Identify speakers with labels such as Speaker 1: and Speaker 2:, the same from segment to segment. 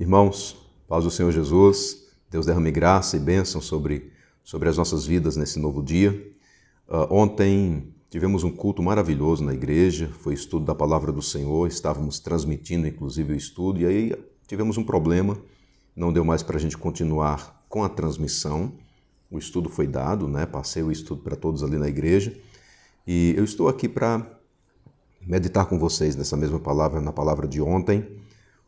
Speaker 1: Irmãos, paz do Senhor Jesus, Deus derrame graça e bênção sobre as nossas vidas nesse novo dia. Ontem tivemos um culto maravilhoso na igreja, foi estudo da Palavra do Senhor, estávamos transmitindo inclusive o estudo e aí tivemos um problema, não deu mais para a gente continuar com a transmissão. O estudo foi dado, Passei o estudo para todos ali na igreja e eu estou aqui para meditar com vocês nessa mesma palavra, na palavra de ontem,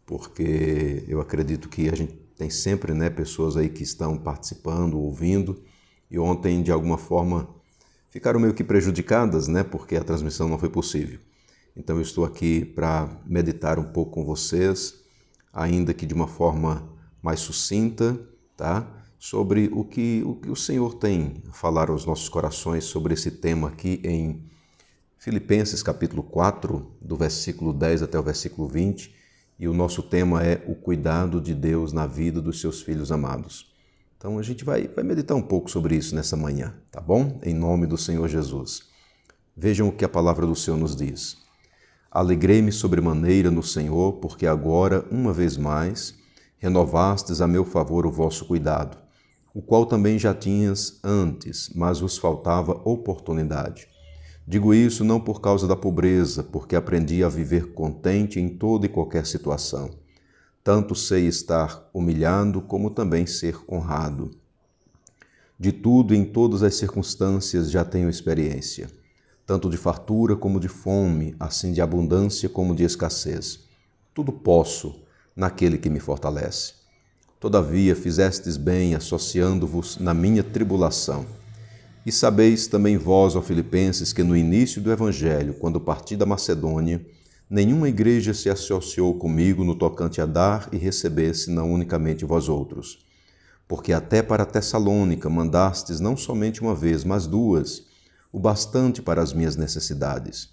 Speaker 1: porque eu acredito que a gente tem sempre pessoas aí que estão participando, ouvindo, e ontem, de alguma forma, ficaram meio que prejudicadas, porque a transmissão não foi possível. Então eu estou aqui para meditar um pouco com vocês, ainda que de uma forma mais sucinta, sobre o que o Senhor tem a falar aos nossos corações sobre esse tema aqui em Filipenses capítulo 4, do versículo 10 até o versículo 20, e o nosso tema é o cuidado de Deus na vida dos seus filhos amados. Então a gente vai meditar um pouco sobre isso nessa manhã, tá bom? Em nome do Senhor Jesus. Vejam o que a palavra do Senhor nos diz. Alegrei-me sobremaneira no Senhor, porque agora, uma vez mais, renovastes a meu favor o vosso cuidado, o qual também já tinhas antes, mas vos faltava oportunidade. Digo isso não por causa da pobreza, porque aprendi a viver contente em toda e qualquer situação. Tanto sei estar humilhado como também ser honrado. De tudo e em todas as circunstâncias já tenho experiência, tanto de fartura como de fome, assim de abundância como de escassez. Tudo posso naquele que me fortalece. Todavia fizestes bem associando-vos na minha tribulação. E sabeis também vós, ó Filipenses, que no início do Evangelho, quando parti da Macedônia, nenhuma igreja se associou comigo no tocante a dar e receber, senão unicamente vós outros. Porque até para Tessalônica mandastes não somente uma vez, mas duas, o bastante para as minhas necessidades.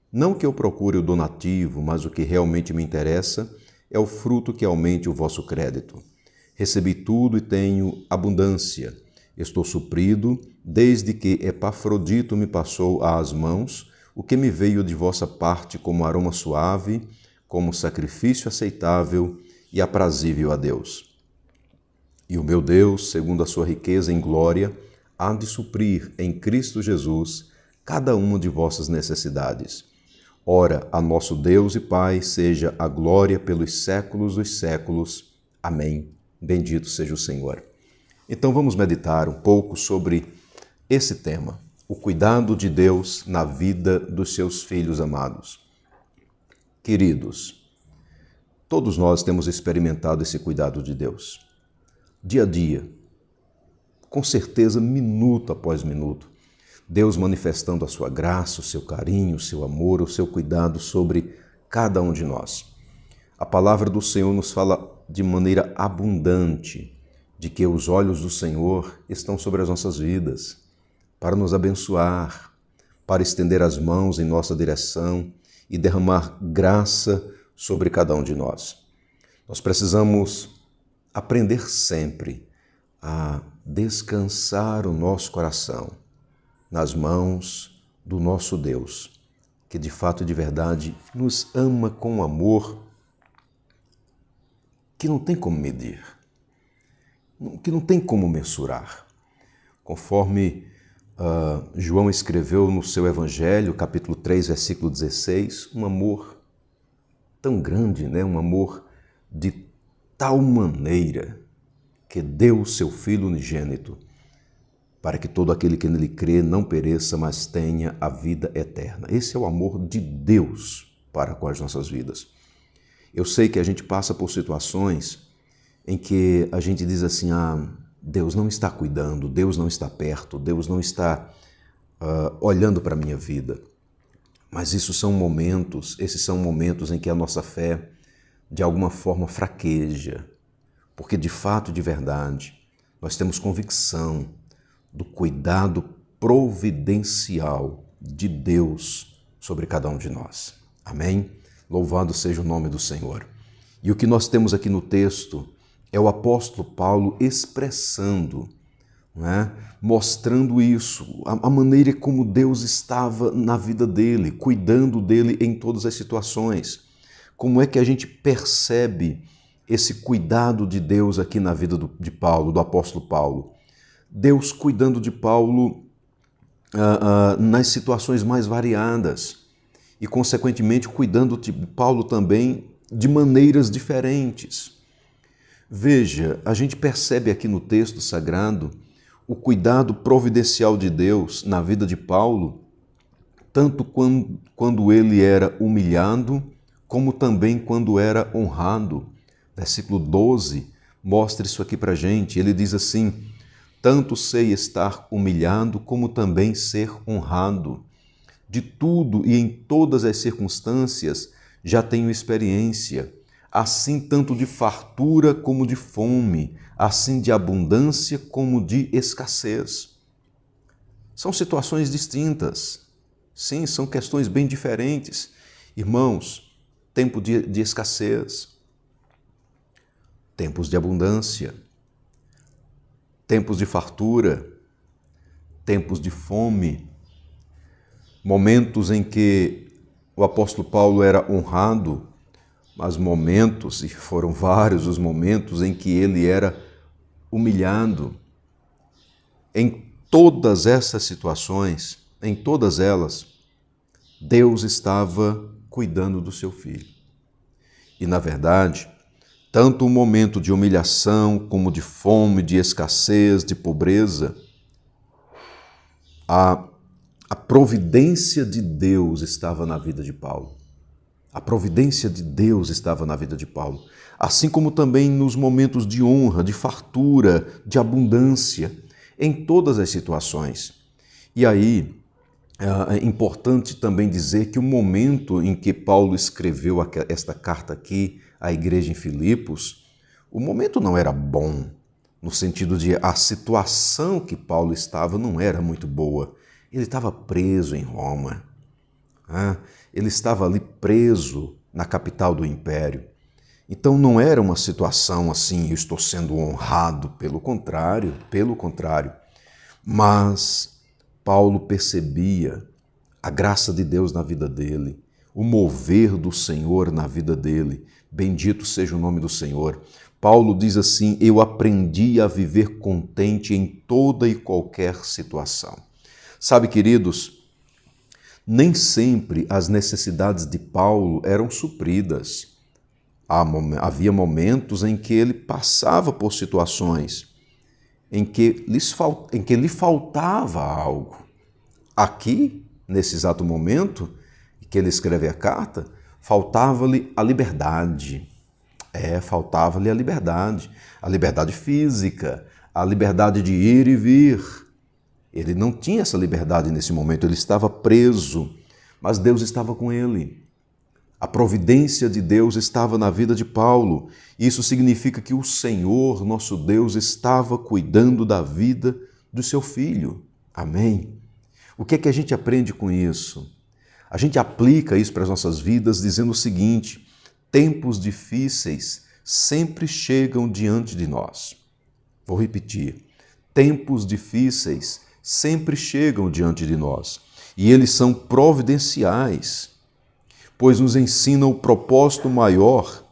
Speaker 1: Não que eu procure o donativo, mas o que realmente me interessa é o fruto que aumente o vosso crédito. Recebi tudo e tenho abundância. Estou suprido, desde que Epafrodito me passou às mãos, o que me veio de vossa parte como aroma suave, como sacrifício aceitável e aprazível a Deus. E o meu Deus, segundo a sua riqueza em glória, há de suprir em Cristo Jesus cada uma de vossas necessidades. Ora, a nosso Deus e Pai seja a glória pelos séculos dos séculos. Amém. Bendito seja o Senhor. Então vamos meditar um pouco sobre esse tema, o cuidado de Deus na vida dos seus filhos amados. Queridos, todos nós temos experimentado esse cuidado de Deus. Dia a dia, com certeza, minuto após minuto, Deus manifestando a sua graça, o seu carinho, o seu amor, o seu cuidado sobre cada um de nós. A palavra do Senhor nos fala de maneira abundante de que os olhos do Senhor estão sobre as nossas vidas, para nos abençoar, para estender as mãos em nossa direção e derramar graça sobre cada um de nós. Nós precisamos aprender sempre a descansar o nosso coração nas mãos do nosso Deus, que de fato e de verdade nos ama com um amor que não tem como medir, que não tem como mensurar. Conforme João escreveu no seu Evangelho, capítulo 3, versículo 16, um amor tão grande, um amor de tal maneira que deu o seu Filho unigênito, para que todo aquele que nele crê não pereça, mas tenha a vida eterna. Esse é o amor de Deus para com as nossas vidas. Eu sei que a gente passa por situações em que a gente diz assim, Deus não está cuidando, Deus não está perto, Deus não está olhando para a minha vida. Mas esses são momentos em que a nossa fé, de alguma forma, fraqueja, porque de fato, de verdade, nós temos convicção do cuidado providencial de Deus sobre cada um de nós. Amém? Louvado seja o nome do Senhor. E o que nós temos aqui no texto é o apóstolo Paulo expressando, mostrando isso, a maneira como Deus estava na vida dele, cuidando dele em todas as situações. Como é que a gente percebe esse cuidado de Deus aqui na vida de Paulo, do apóstolo Paulo. Deus cuidando de Paulo nas situações mais variadas e, consequentemente, cuidando de Paulo também de maneiras diferentes. Veja, a gente percebe aqui no texto sagrado o cuidado providencial de Deus na vida de Paulo, tanto quando ele era humilhado, como também quando era honrado. Versículo 12 mostra isso aqui para a gente. Ele diz assim: tanto sei estar humilhado, como também ser honrado. De tudo e em todas as circunstâncias já tenho experiência, assim tanto de fartura como de fome, assim de abundância como de escassez. São situações distintas. Sim, são questões bem diferentes. Irmãos, tempo de escassez, tempos de abundância, tempos de fartura, tempos de fome, momentos em que o apóstolo Paulo era honrado, mas momentos, e foram vários os momentos, em que ele era humilhado. Em todas essas situações, em todas elas, Deus estava cuidando do seu filho. E, na verdade, tanto o momento de humilhação, como de fome, de escassez, de pobreza, a providência de Deus estava na vida de Paulo. A providência de Deus estava na vida de Paulo. Assim como também nos momentos de honra, de fartura, de abundância, em todas as situações. E aí, é importante também dizer que o momento em que Paulo escreveu esta carta aqui à igreja em Filipos, o momento não era bom, no sentido de a situação que Paulo estava não era muito boa. Ele estava preso em Roma. Ele estava ali preso na capital do império. Então não era uma situação assim, eu estou sendo honrado, pelo contrário. Mas Paulo percebia a graça de Deus na vida dele, o mover do Senhor na vida dele. Bendito seja o nome do Senhor. Paulo diz assim: eu aprendi a viver contente em toda e qualquer situação. Sabe, queridos, nem sempre as necessidades de Paulo eram supridas. Havia momentos em que ele passava por situações em que lhe faltava algo. Aqui, nesse exato momento que ele escreve a carta, faltava-lhe a liberdade. Faltava-lhe a liberdade física, a liberdade de ir e vir. Ele não tinha essa liberdade nesse momento, ele estava preso, mas Deus estava com ele. A providência de Deus estava na vida de Paulo. Isso significa que o Senhor, nosso Deus, estava cuidando da vida do seu filho. Amém? O que é que a gente aprende com isso? A gente aplica isso para as nossas vidas dizendo o seguinte: tempos difíceis sempre chegam diante de nós. Vou repetir. Tempos difíceis sempre chegam diante de nós. E eles são providenciais, pois nos ensinam o propósito maior,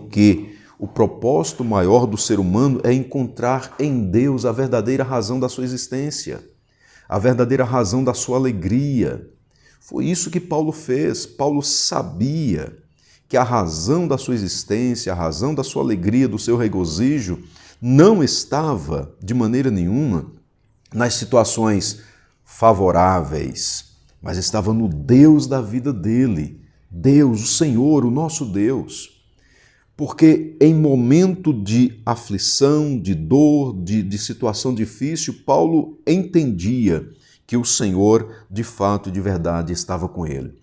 Speaker 1: que o propósito maior do ser humano é encontrar em Deus a verdadeira razão da sua existência, a verdadeira razão da sua alegria. Foi isso que Paulo fez. Paulo sabia que a razão da sua existência, a razão da sua alegria, do seu regozijo, não estava, de maneira nenhuma, nas situações favoráveis, mas estava no Deus da vida dele, Deus, o Senhor, o nosso Deus. Porque em momento de aflição, de dor, de situação difícil, Paulo entendia que o Senhor, de fato e de verdade, estava com ele.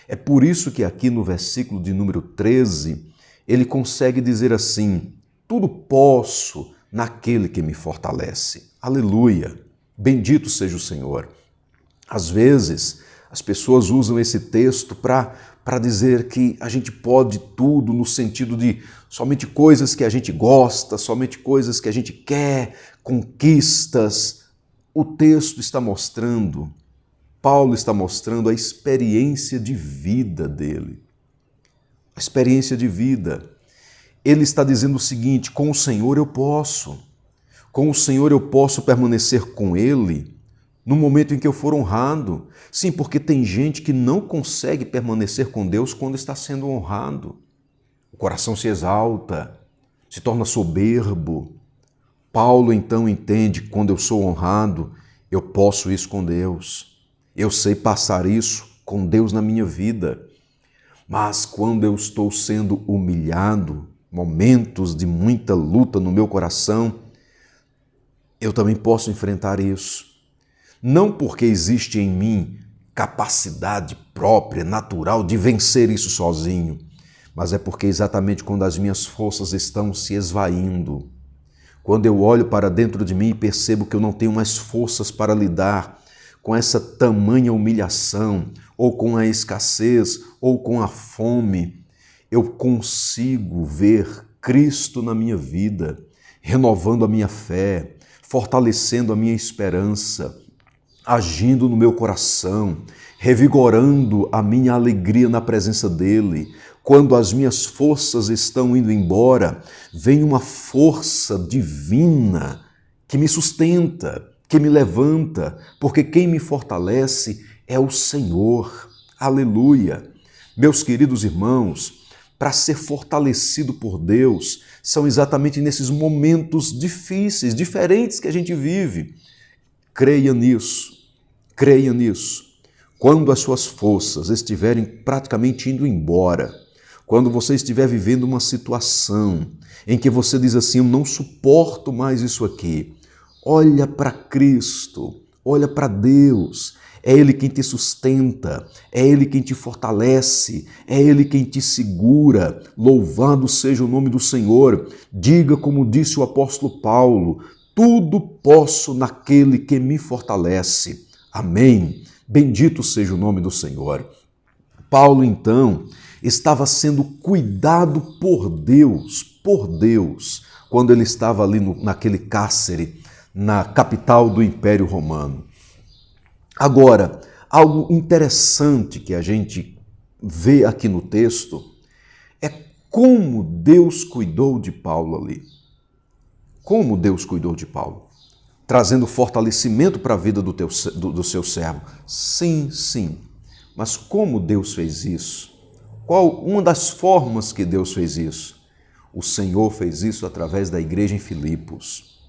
Speaker 1: É por isso que aqui no versículo de número 13, ele consegue dizer assim: tudo posso naquele que me fortalece. Aleluia! Bendito seja o Senhor. Às vezes, as pessoas usam esse texto para dizer que a gente pode tudo no sentido de somente coisas que a gente gosta, somente coisas que a gente quer, conquistas. O texto está mostrando, Paulo está mostrando a experiência de vida dele. A experiência de vida. ele está dizendo o seguinte: com o Senhor eu posso. Com o Senhor eu posso permanecer com Ele no momento em que eu for honrado. Sim, porque tem gente que não consegue permanecer com Deus quando está sendo honrado. O coração se exalta, se torna soberbo. Paulo então entende que quando eu sou honrado, eu posso isso com Deus. Eu sei passar isso com Deus na minha vida. Mas quando eu estou sendo humilhado, momentos de muita luta no meu coração, eu também posso enfrentar isso. Não porque existe em mim capacidade própria, natural, de vencer isso sozinho, mas é porque exatamente quando as minhas forças estão se esvaindo, quando eu olho para dentro de mim e percebo que eu não tenho mais forças para lidar com essa tamanha humilhação, ou com a escassez, ou com a fome, eu consigo ver Cristo na minha vida, renovando a minha fé, fortalecendo a minha esperança, agindo no meu coração, revigorando a minha alegria na presença dEle. Quando as minhas forças estão indo embora, vem uma força divina que me sustenta, que me levanta, porque quem me fortalece é o Senhor. Aleluia! Meus queridos irmãos, para ser fortalecido por Deus, são exatamente nesses momentos difíceis, diferentes que a gente vive. Creia nisso, creia nisso. Quando as suas forças estiverem praticamente indo embora, quando você estiver vivendo uma situação em que você diz assim: eu não suporto mais isso aqui, olha para Cristo, olha para Deus. É Ele quem te sustenta, é Ele quem te fortalece, é Ele quem te segura. Louvado seja o nome do Senhor. Diga como disse o apóstolo Paulo: tudo posso naquele que me fortalece. Amém. Bendito seja o nome do Senhor. Paulo, então, estava sendo cuidado por Deus, quando ele estava ali naquele cárcere, na capital do Império Romano. Agora, algo interessante que a gente vê aqui no texto é como Deus cuidou de Paulo ali. Como Deus cuidou de Paulo? Trazendo fortalecimento para a vida do seu servo. Sim, sim. Mas como Deus fez isso? Qual uma das formas que Deus fez isso? O Senhor fez isso através da igreja em Filipos.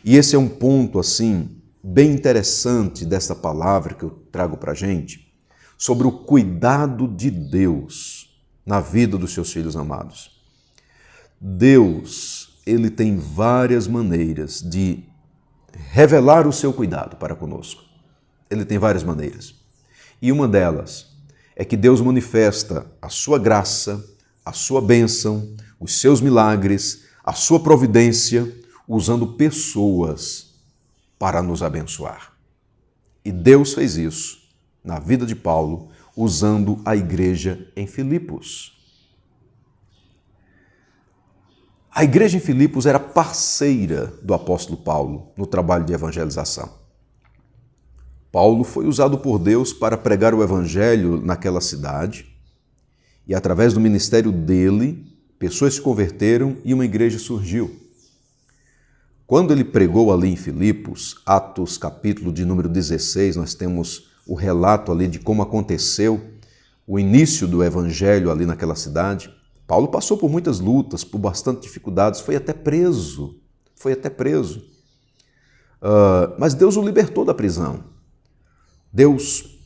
Speaker 1: E esse é um ponto, assim, bem interessante dessa palavra que eu trago para a gente, sobre o cuidado de Deus na vida dos seus filhos amados. Deus, Ele tem várias maneiras de revelar o seu cuidado para conosco. Ele tem várias maneiras. E uma delas é que Deus manifesta a sua graça, a sua bênção, os seus milagres, a sua providência, usando pessoas para nos abençoar. E Deus fez isso na vida de Paulo, usando a igreja em Filipos. A igreja em Filipos era parceira do apóstolo Paulo no trabalho de evangelização. Paulo foi usado por Deus para pregar o evangelho naquela cidade e, através do ministério dele, pessoas se converteram e uma igreja surgiu. Quando ele pregou ali em Filipos, Atos capítulo de número 16, nós temos o relato ali de como aconteceu o início do evangelho ali naquela cidade. Paulo passou por muitas lutas, por bastante dificuldades, foi até preso. Mas Deus o libertou da prisão. Deus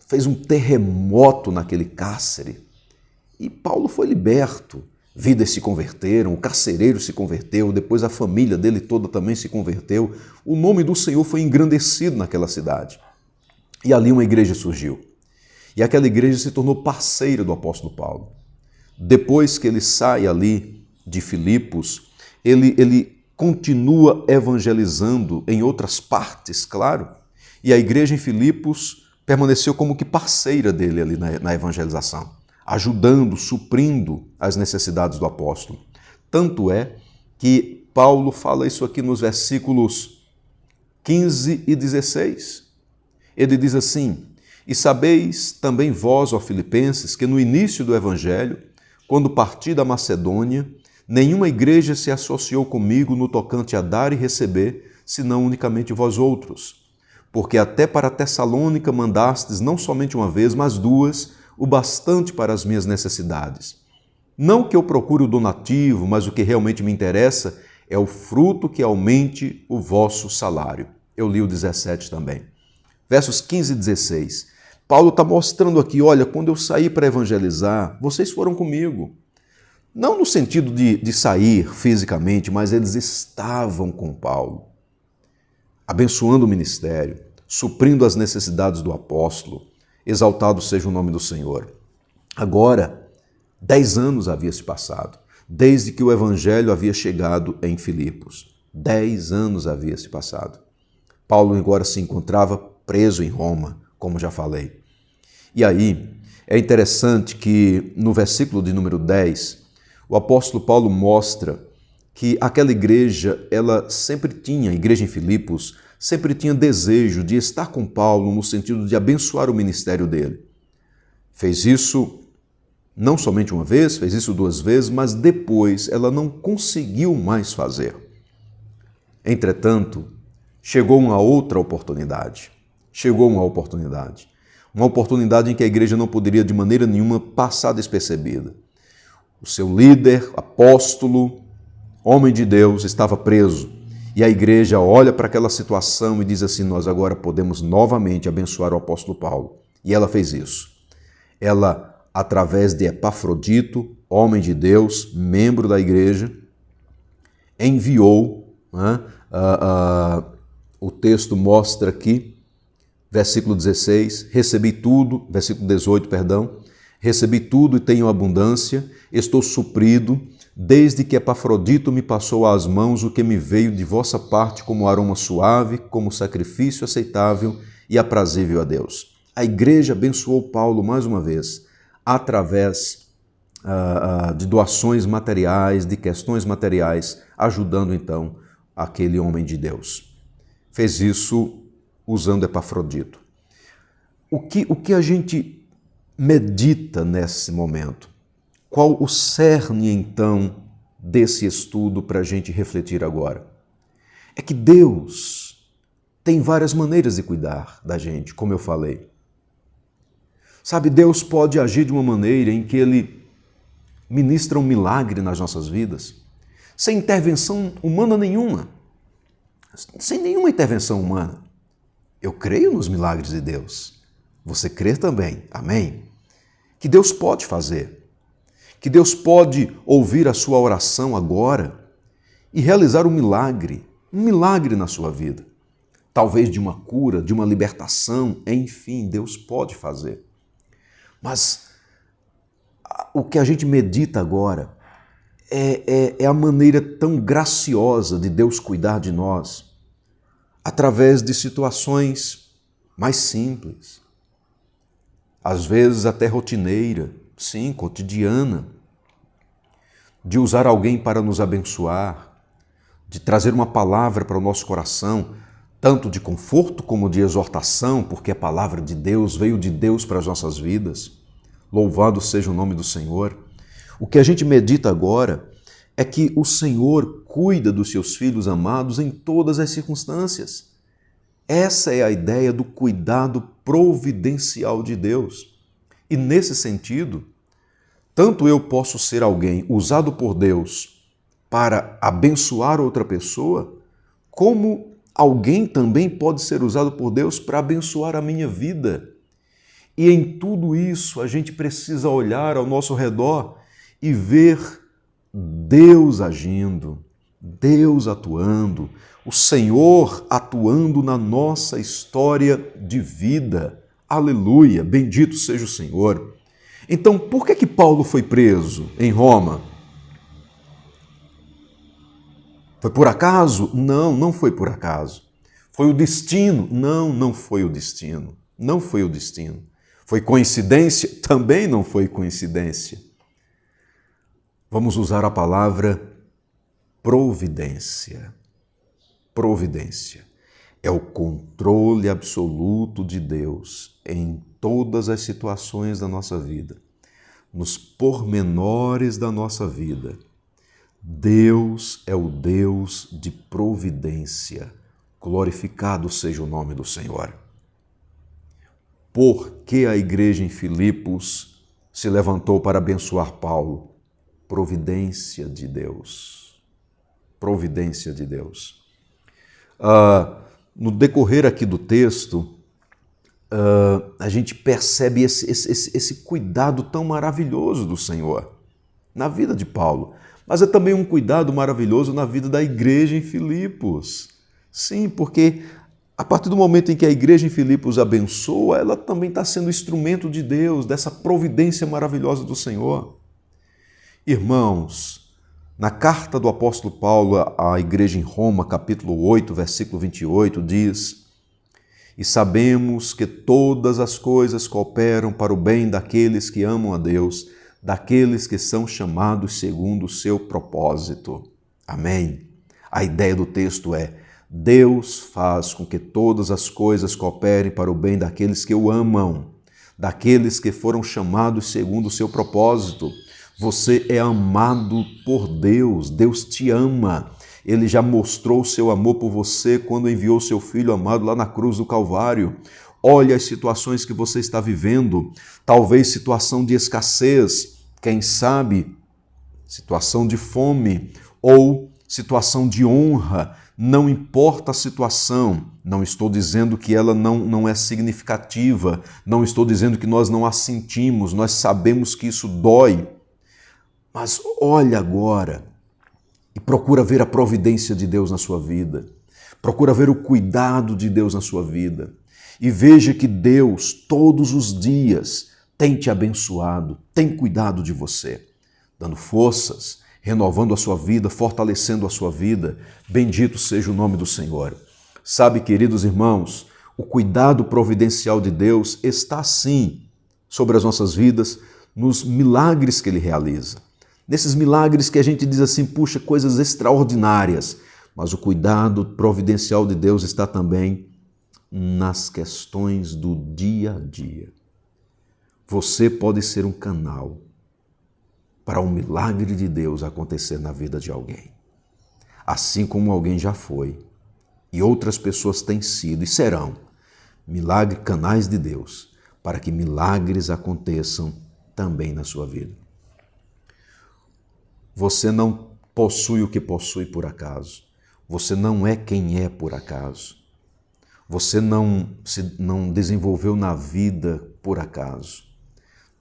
Speaker 1: fez um terremoto naquele cárcere e Paulo foi liberto. Vidas se converteram, o carcereiro se converteu, depois a família dele toda também se converteu. O nome do Senhor foi engrandecido naquela cidade. E ali uma igreja surgiu. E aquela igreja se tornou parceira do apóstolo Paulo. Depois que ele sai ali de Filipos, ele continua evangelizando em outras partes, claro, e a igreja em Filipos permaneceu como que parceira dele ali na evangelização, ajudando, suprindo as necessidades do apóstolo. Tanto é que Paulo fala isso aqui nos versículos 15 e 16. Ele diz assim: e sabeis também vós, ó Filipenses, que no início do evangelho, quando parti da Macedônia, nenhuma igreja se associou comigo no tocante a dar e receber, senão unicamente vós outros. Porque até para Tessalônica mandastes não somente uma vez, mas duas, o bastante para as minhas necessidades. Não que eu procure o donativo, mas o que realmente me interessa é o fruto que aumente o vosso salário. Eu li o 17 também. Versos 15 e 16. Paulo está mostrando aqui, olha, quando eu saí para evangelizar, vocês foram comigo. Não no sentido de sair fisicamente, mas eles estavam com Paulo, abençoando o ministério, suprindo as necessidades do apóstolo. Exaltado seja o nome do Senhor. Agora, 10 anos havia se passado, desde que o evangelho havia chegado em Filipos. 10 anos havia se passado. Paulo agora se encontrava preso em Roma, como já falei. E aí, é interessante que no versículo de número 10, o apóstolo Paulo mostra que aquela igreja, ela sempre tinha, a igreja em Filipos, sempre tinha desejo de estar com Paulo no sentido de abençoar o ministério dele. Fez isso não somente uma vez, fez isso 2 vezes, mas depois ela não conseguiu mais fazer. Entretanto, chegou uma outra oportunidade. Uma oportunidade em que a igreja não poderia de maneira nenhuma passar despercebida. O seu líder, apóstolo, homem de Deus, estava preso. E a igreja olha para aquela situação e diz assim, nós agora podemos novamente abençoar o apóstolo Paulo. E ela fez isso. Ela, através de Epafrodito, homem de Deus, membro da igreja, enviou, o texto mostra aqui, versículo 16, recebi tudo, versículo 18, perdão, recebi tudo e tenho abundância, estou suprido, desde que Epafrodito me passou às mãos o que me veio de vossa parte como aroma suave, como sacrifício aceitável e aprazível a Deus. A igreja abençoou Paulo mais uma vez, através de doações materiais, de questões materiais, ajudando então aquele homem de Deus. Fez isso usando Epafrodito. O que a gente medita nesse momento? Qual o cerne, então, desse estudo para a gente refletir agora? É que Deus tem várias maneiras de cuidar da gente, como eu falei. Sabe, Deus pode agir de uma maneira em que Ele ministra um milagre nas nossas vidas, sem intervenção humana nenhuma. Sem nenhuma intervenção humana. Eu creio nos milagres de Deus. Você crê também. Amém? Que Deus pode fazer. Que Deus pode ouvir a sua oração agora e realizar um milagre na sua vida. Talvez de uma cura, de uma libertação, enfim, Deus pode fazer. Mas o que a gente medita agora é a maneira tão graciosa de Deus cuidar de nós através de situações mais simples, às vezes até rotineira, sim, cotidiana, de usar alguém para nos abençoar, de trazer uma palavra para o nosso coração, tanto de conforto como de exortação, porque a palavra de Deus veio de Deus para as nossas vidas. Louvado seja o nome do Senhor. O que a gente medita agora é que o Senhor cuida dos seus filhos amados em todas as circunstâncias. Essa é a ideia do cuidado providencial de Deus. E nesse sentido, tanto eu posso ser alguém usado por Deus para abençoar outra pessoa, como alguém também pode ser usado por Deus para abençoar a minha vida. E em tudo isso a gente precisa olhar ao nosso redor e ver Deus agindo, Deus atuando, o Senhor atuando na nossa história de vida. Aleluia, bendito seja o Senhor. Então, por que Paulo foi preso em Roma? Foi por acaso? Não, não foi por acaso. Foi o destino? Não, não foi o destino. Não foi o destino. Foi coincidência? Também não foi coincidência. Vamos usar a palavra providência. Providência. É o controle absoluto de Deus em todas as situações da nossa vida. nos pormenores da nossa vida. Deus é o Deus de providência. Glorificado seja o nome do Senhor. Por que a igreja em Filipos se levantou para abençoar Paulo? Providência de Deus. Providência de Deus. No decorrer aqui do texto, a gente percebe esse cuidado tão maravilhoso do Senhor na vida de Paulo, mas é também um cuidado maravilhoso na vida da igreja em Filipos. Sim, porque a partir do momento em que a igreja em Filipos abençoa, ela também está sendo instrumento de Deus, dessa providência maravilhosa do Senhor. Irmãos, na carta do apóstolo Paulo à igreja em Roma, capítulo 8, versículo 28, diz: e sabemos que todas as coisas cooperam para o bem daqueles que amam a Deus, daqueles que são chamados segundo o seu propósito. Amém? A ideia do texto é: Deus faz com que todas as coisas cooperem para o bem daqueles que o amam, daqueles que foram chamados segundo o seu propósito. Você é amado por Deus, Deus te ama. Ele já mostrou o seu amor por você quando enviou seu Filho amado lá na cruz do Calvário. Olha as situações que você está vivendo, talvez situação de escassez, quem sabe situação de fome ou situação de honra. Não importa a situação, não estou dizendo que ela não é significativa, não estou dizendo que nós não a sentimos, nós sabemos que isso dói. Mas olha agora e procura ver a providência de Deus na sua vida. Procura ver o cuidado de Deus na sua vida. E veja que Deus, todos os dias, tem te abençoado, tem cuidado de você, dando forças, renovando a sua vida, fortalecendo a sua vida. Bendito seja o nome do Senhor. Sabe, queridos irmãos, o cuidado providencial de Deus está sim sobre as nossas vidas, nos milagres que Ele realiza. Nesses milagres que a gente diz assim, puxa, coisas extraordinárias, mas o cuidado providencial de Deus está também nas questões do dia a dia. Você pode ser um canal para um milagre de Deus acontecer na vida de alguém. Assim como alguém já foi, e outras pessoas têm sido e serão canais de Deus, para que milagres aconteçam também na sua vida. Você não possui o que possui por acaso. Você não é quem é por acaso. Você não desenvolveu na vida por acaso.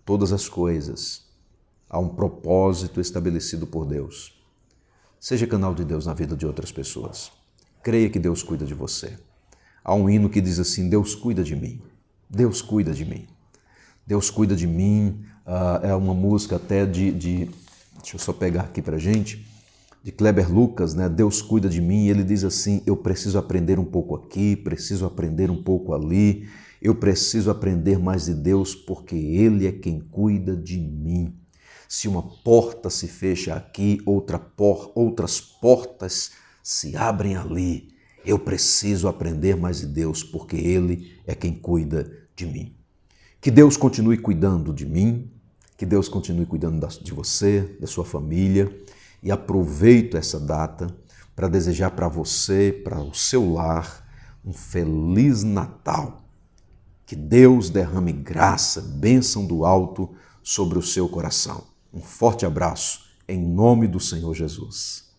Speaker 1: Todas as coisas há um propósito estabelecido por Deus. Seja canal de Deus na vida de outras pessoas. Creia que Deus cuida de você. Há um hino que diz assim: Deus cuida de mim. Deus cuida de mim. Deus cuida de mim. É uma música até deixa eu só pegar aqui pra gente, de Kleber Lucas, né? Deus cuida de mim. Ele diz assim: eu preciso aprender um pouco aqui, preciso aprender um pouco ali, eu preciso aprender mais de Deus porque Ele é quem cuida de mim. Se uma porta se fecha aqui, outras portas se abrem ali. Eu preciso aprender mais de Deus porque Ele é quem cuida de mim. Que Deus continue cuidando de mim, que Deus continue cuidando de você, da sua família, e aproveito essa data para desejar para você, para o seu lar, um Feliz Natal. Que Deus derrame graça, bênção do alto sobre o seu coração. Um forte abraço, em nome do Senhor Jesus.